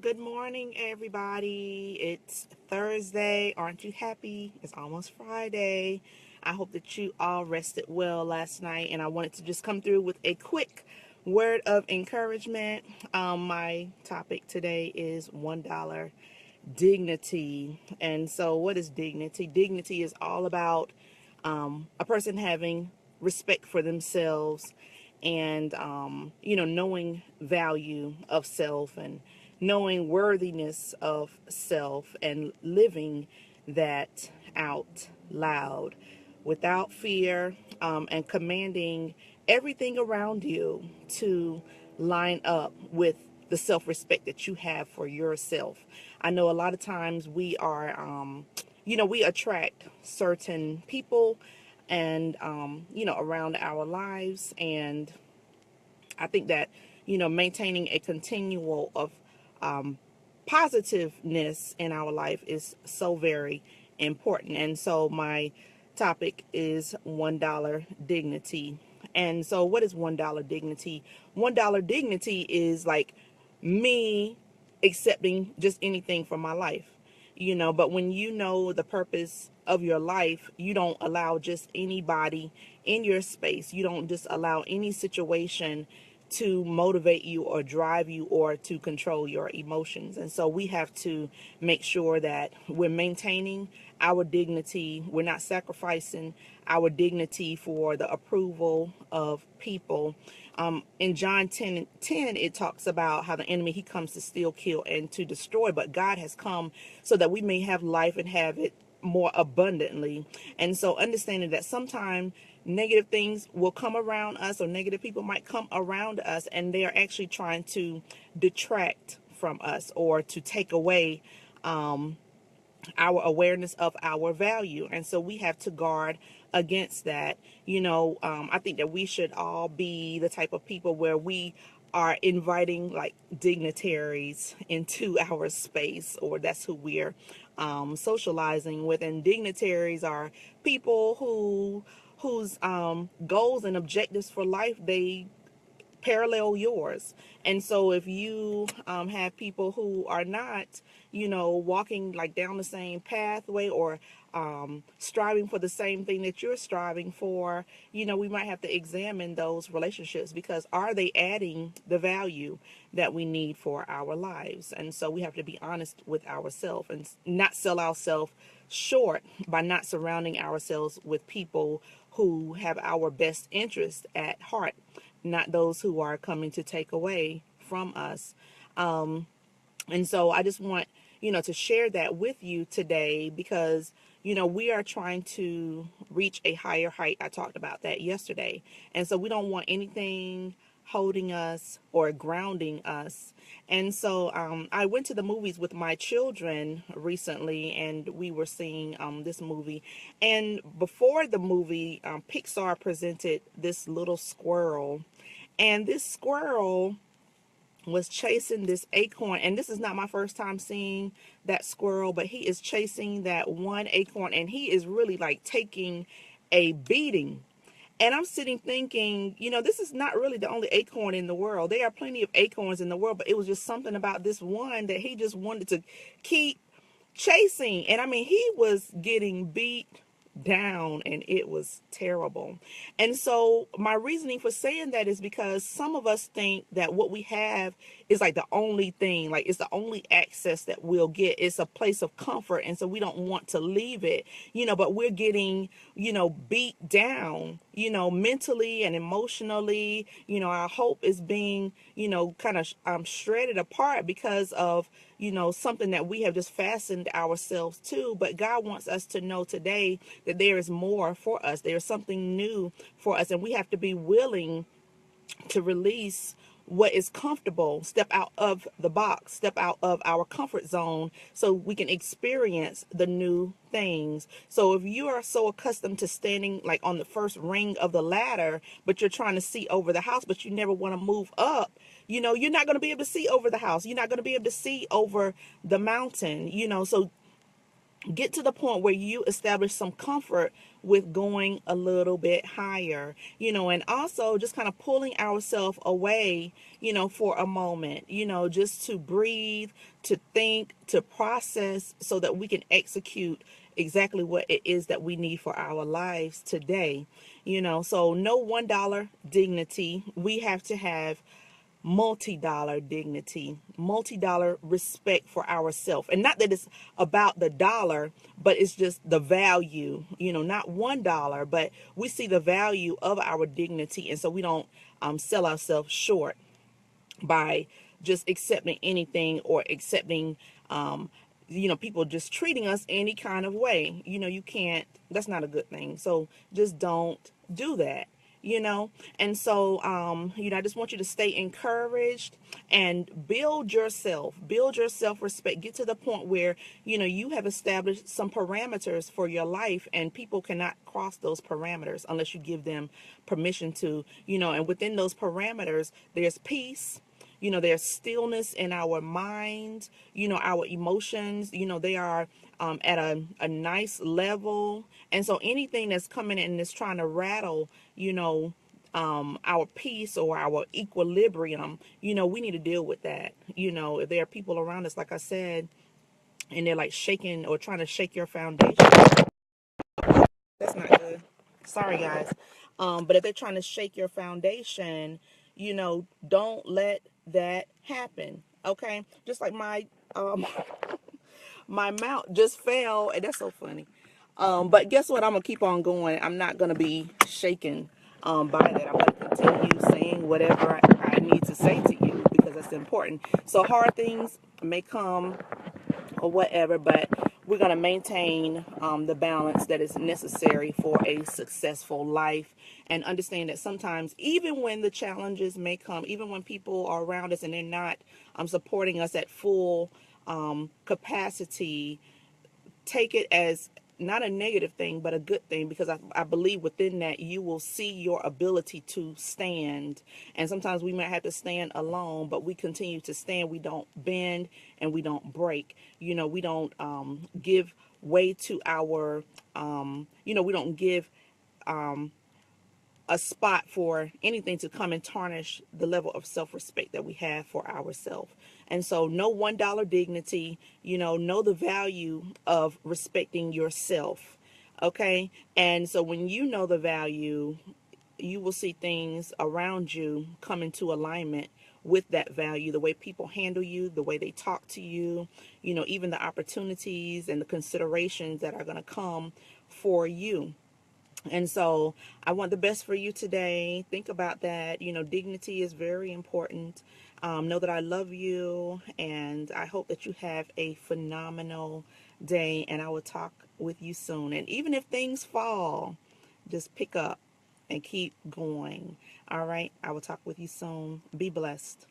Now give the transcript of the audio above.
Good morning, everybody. It's Thursday. Aren't you happy? It's almost Friday. I hope that you all rested well last night, and I wanted to just come through with a quick word of encouragement. My topic today is $1 dignity. And so, what is dignity? Dignity is all about a person having respect for themselves and knowing value of self and knowing worthiness of self and living that out loud without fear, and commanding everything around you to line up with the self-respect that you have for yourself. I know a lot of times we are we attract certain people and around our lives, and I think that maintaining a continual of positiveness in our life is so very important. And so my topic is $1 dignity. And so what is $1 dignity? $1 dignity is like me accepting just anything from my life. But when you know the purpose of your life, you don't allow just anybody in your space. You don't just allow any situation to motivate you or drive you or to control your emotions. And so we have to make sure that we're maintaining our dignity. We're not sacrificing our dignity for the approval of people. In John 10:10, it talks about how the enemy, he comes to steal, kill, and to destroy. But God has come so that we may have life and have it more abundantly. And so understanding that sometimes negative things will come around us, or negative people might come around us, and they are actually trying to detract from us or to take away our awareness of our value. And so we have to guard against that. I think that we should all be the type of people where we are inviting like dignitaries into our space, or that's who we're socializing with. And dignitaries are people whose goals and objectives for life, they parallel yours. And so if you have people who are not, walking like down the same pathway, or striving for the same thing that you're striving for, we might have to examine those relationships, because are they adding the value that we need for our lives? And so we have to be honest with ourselves and not sell ourselves short by not surrounding ourselves with people who have our best interest at heart, not those who are coming to take away from us. And so I just want, to share that with you today, because, we are trying to reach a higher height. I talked about that yesterday. And so we don't want anything holding us or grounding us. And so I went to the movies with my children recently, and we were seeing this movie. And before the movie, Pixar presented this little squirrel. And this squirrel was chasing this acorn, and this is not my first time seeing that squirrel, but he is chasing that one acorn, and he is really like taking a beating. And I'm sitting thinking, this is not really the only acorn in the world. There are plenty of acorns in the world, but it was just something about this one that he just wanted to keep chasing. And I mean, he was getting beat down, and it was terrible. And so my reasoning for saying that is because some of us think that what we have is like the only thing, like it's the only access that we'll get. It's a place of comfort, and so we don't want to leave it, but we're getting, beat down, mentally and emotionally. Our hope is being, kind of shredded apart because of, something that we have just fastened ourselves to. But God wants us to know today that there is more for us. There's something new for us, and we have to be willing to release what is comfortable, step out of the box, step out of our comfort zone, so we can experience the new things. So if you are so accustomed to standing like on the first ring of the ladder, but you're trying to see over the house, but you never want to move up, you're not going to be able to see over the house. You're not going to be able to see over the mountain, so get to the point where you establish some comfort with going a little bit higher, and also just kind of pulling ourselves away, for a moment, just to breathe, to think, to process so that we can execute exactly what it is that we need for our lives today. So no $1 dignity. We have to have multi-dollar dignity, multi-dollar respect for ourselves. And not that it's about the dollar, but it's just the value, not $1, but we see the value of our dignity. And so we don't sell ourselves short by just accepting anything or accepting, people just treating us any kind of way. You can't, that's not a good thing. So just don't do that. And so I just want you to stay encouraged and build your self-respect. Get to the point where you have established some parameters for your life, and people cannot cross those parameters unless you give them permission to. And within those parameters there's peace. There's stillness in our mind. Our emotions, they are at a nice level. And so anything that's coming in that's trying to rattle, our peace or our equilibrium, we need to deal with that. If there are people around us, like I said, and they're like shaking or trying to shake your foundation, that's not good. Sorry, guys. But if they're trying to shake your foundation, don't let that happen. Okay. Just like um my mount just fell, and that's so funny. But guess what? I'm gonna keep on going. I'm not gonna be shaken by that. I'm gonna continue saying whatever I need to say to you because that's important. So hard things may come or whatever, but we're going to maintain the balance that is necessary for a successful life, and understand that sometimes, even when the challenges may come, even when people are around us and they're not supporting us at full capacity, take it as not a negative thing, but a good thing, because I believe within that you will see your ability to stand. And sometimes we might have to stand alone, but we continue to stand. We don't bend and we don't break. We don't give way to our, we don't give a spot for anything to come and tarnish the level of self-respect that we have for ourselves. And so no $1 dignity, know the value of respecting yourself. Okay. And so when you know the value, you will see things around you come into alignment with that value, the way people handle you, the way they talk to you, even the opportunities and the considerations that are going to come for you. And so I want the best for you today. Think about that. Dignity is very important. Know that I love you, and I hope that you have a phenomenal day, and I will talk with you soon. And even if things fall, just pick up and keep going. All right. I will talk with you soon. Be blessed.